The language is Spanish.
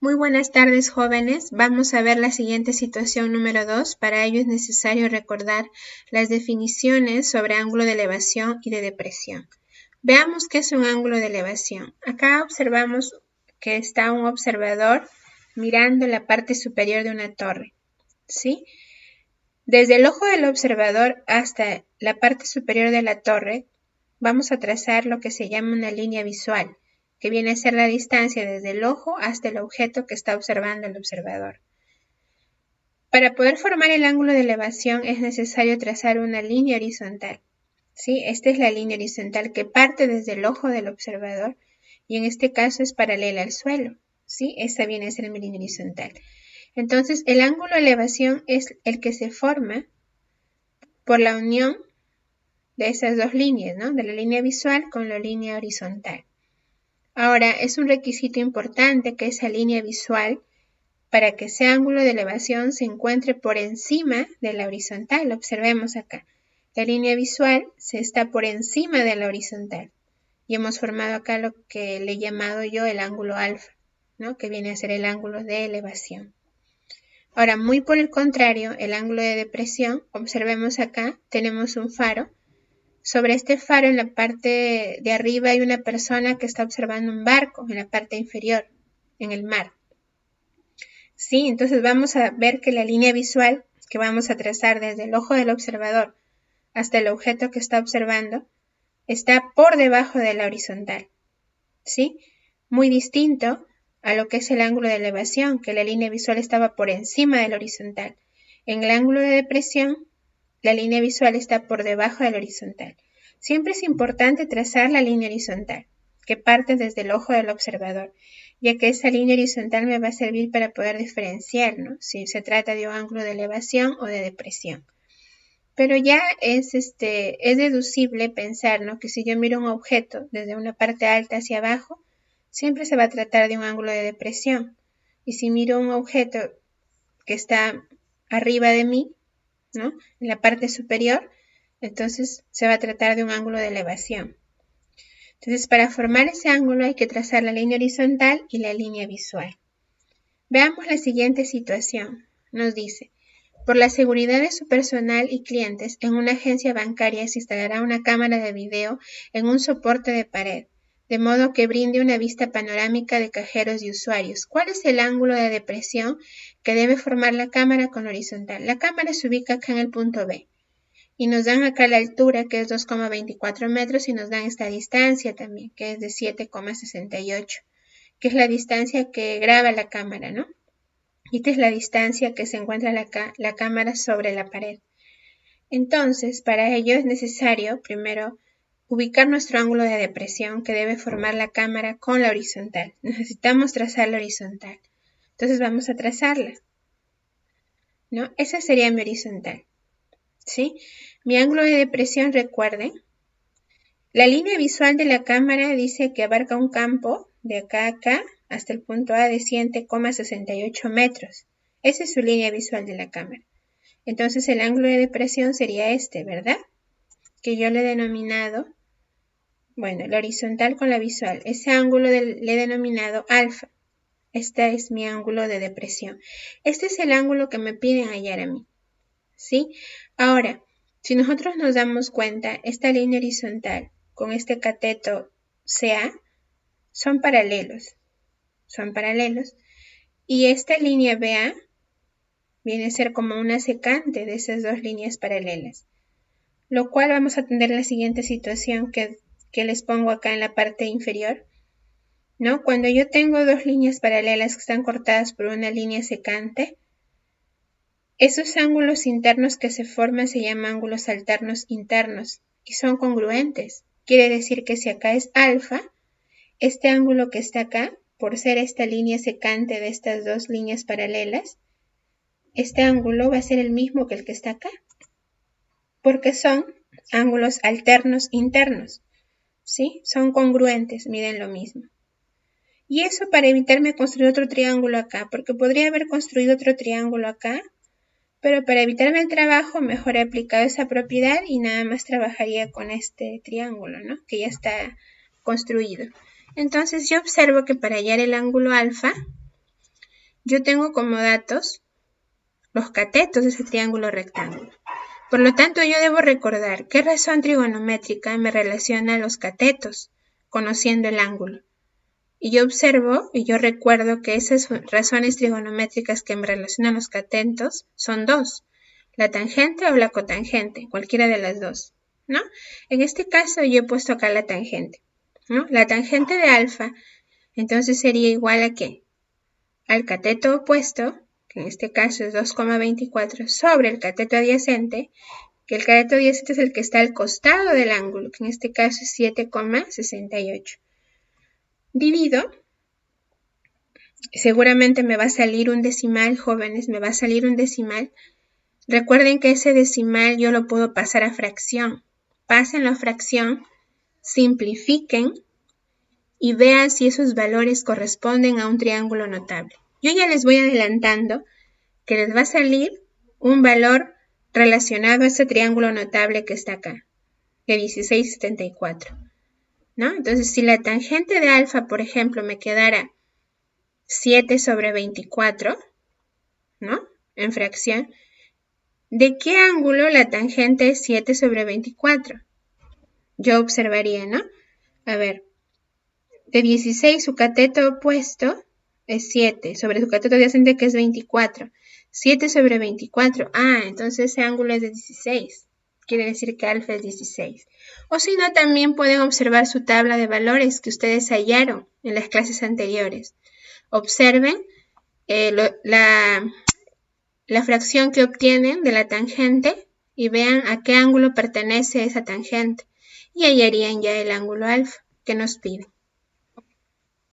Muy buenas tardes, jóvenes. Vamos a ver la siguiente situación número 2. Para ello es necesario recordar las definiciones sobre ángulo de elevación y de depresión. Veamos qué es un ángulo de elevación. Acá observamos que está un observador mirando la parte superior de una torre, ¿sí? Desde el ojo del observador hasta la parte superior de la torre, vamos a trazar lo que se llama una línea visual, que viene a ser la distancia desde el ojo hasta el objeto que está observando el observador. Para poder formar el ángulo de elevación es necesario trazar una línea horizontal, ¿sí? Esta es la línea horizontal que parte desde el ojo del observador y en este caso es paralela al suelo, ¿sí? Esta viene a ser mi línea horizontal. Entonces, el ángulo de elevación es el que se forma por la unión de esas dos líneas, ¿no? De la línea visual con la línea horizontal. Ahora, es un requisito importante que esa línea visual, para que ese ángulo de elevación se encuentre por encima de la horizontal. Observemos acá. La línea visual se está por encima de la horizontal. Y hemos formado acá lo que le he llamado yo el ángulo alfa, ¿no? Que viene a ser el ángulo de elevación. Ahora, muy por el contrario, el ángulo de depresión, observemos acá, tenemos un faro. Sobre este faro, en la parte de arriba, hay una persona que está observando un barco, en la parte inferior, en el mar. Sí, entonces vamos a ver que la línea visual que vamos a trazar desde el ojo del observador hasta el objeto que está observando está por debajo de la horizontal. ¿Sí? Muy distinto a lo que es el ángulo de elevación, que la línea visual estaba por encima de la horizontal. En el ángulo de depresión, la línea visual está por debajo de la horizontal. Siempre es importante trazar la línea horizontal, que parte desde el ojo del observador, ya que esa línea horizontal me va a servir para poder diferenciar, ¿no? Si se trata de un ángulo de elevación o de depresión. Pero ya es deducible pensar, ¿no? Que si yo miro un objeto desde una parte alta hacia abajo, siempre se va a tratar de un ángulo de depresión. Y si miro un objeto que está arriba de mí, ¿no? En la parte superior, entonces se va a tratar de un ángulo de elevación. Entonces, para formar ese ángulo hay que trazar la línea horizontal y la línea visual. Veamos la siguiente situación. Nos dice, por la seguridad de su personal y clientes, en una agencia bancaria se instalará una cámara de video en un soporte de pared, de modo que brinde una vista panorámica de cajeros y usuarios. ¿Cuál es el ángulo de depresión que debe formar la cámara con la horizontal? La cámara se ubica acá en el punto B. Y nos dan acá la altura, que es 2,24 metros, y nos dan esta distancia también, que es de 7,68, que es la distancia que graba la cámara, ¿no? Y esta es la distancia que se encuentra la cámara sobre la pared. Entonces, para ello es necesario, primero, ubicar nuestro ángulo de depresión que debe formar la cámara con la horizontal. Necesitamos trazar la horizontal. Entonces vamos a trazarla, ¿no? Esa sería mi horizontal, ¿sí? Mi ángulo de depresión, recuerden, la línea visual de la cámara dice que abarca un campo de acá a acá hasta el punto A de 7,68 metros. Esa es su línea visual de la cámara. Entonces el ángulo de depresión sería este, ¿verdad? Que yo le he denominado, bueno, la horizontal con la visual. Ese ángulo le he denominado alfa. Este es mi ángulo de depresión. Este es el ángulo que me piden hallar a mí, ¿sí? Ahora, si nosotros nos damos cuenta, esta línea horizontal con este cateto CA son paralelos, y esta línea BA viene a ser como una secante de esas dos líneas paralelas, lo cual vamos a tener la siguiente situación que les pongo acá en la parte inferior, ¿no? Cuando yo tengo dos líneas paralelas que están cortadas por una línea secante, esos ángulos internos que se forman se llaman ángulos alternos internos y son congruentes. Quiere decir que si acá es alfa, este ángulo que está acá, por ser esta línea secante de estas dos líneas paralelas, este ángulo va a ser el mismo que el que está acá, porque son ángulos alternos internos, ¿sí? Son congruentes, miden lo mismo. Y eso para evitarme construir otro triángulo acá, porque podría haber construido otro triángulo acá, pero para evitarme el trabajo, mejor he aplicado esa propiedad y nada más trabajaría con este triángulo, ¿no? Que ya está construido. Entonces yo observo que para hallar el ángulo alfa, yo tengo como datos los catetos de ese triángulo rectángulo. Por lo tanto, yo debo recordar qué razón trigonométrica me relaciona a los catetos, conociendo el ángulo. Y yo observo y yo recuerdo que esas razones trigonométricas que me relacionan a los catetos son dos, la tangente o la cotangente, cualquiera de las dos, ¿no? En este caso yo he puesto acá la tangente, ¿no? La tangente de alfa, entonces sería igual a ¿qué? Al cateto opuesto, que en este caso es 2,24, sobre el cateto adyacente, que el cateto adyacente es el que está al costado del ángulo, que en este caso es 7,68. Divido, seguramente me va a salir un decimal, jóvenes, me va a salir un decimal. Recuerden que ese decimal yo lo puedo pasar a fracción. Pásenlo a fracción, simplifiquen y vean si esos valores corresponden a un triángulo notable. Yo ya les voy adelantando que les va a salir un valor relacionado a ese triángulo notable que está acá, de 16,74. ¿No? Entonces, si la tangente de alfa, por ejemplo, me quedara 7 sobre 24, ¿no? En fracción, ¿de qué ángulo la tangente es 7 sobre 24? Yo observaría, ¿no? A ver, de 16 su cateto opuesto es 7, sobre su cateto adyacente que es 24. 7 sobre 24, entonces ese ángulo es de 16. Quiere decir que alfa es 16. O si no, también pueden observar su tabla de valores que ustedes hallaron en las clases anteriores. Observen la fracción que obtienen de la tangente y vean a qué ángulo pertenece esa tangente. Y hallarían ya el ángulo alfa que nos pide.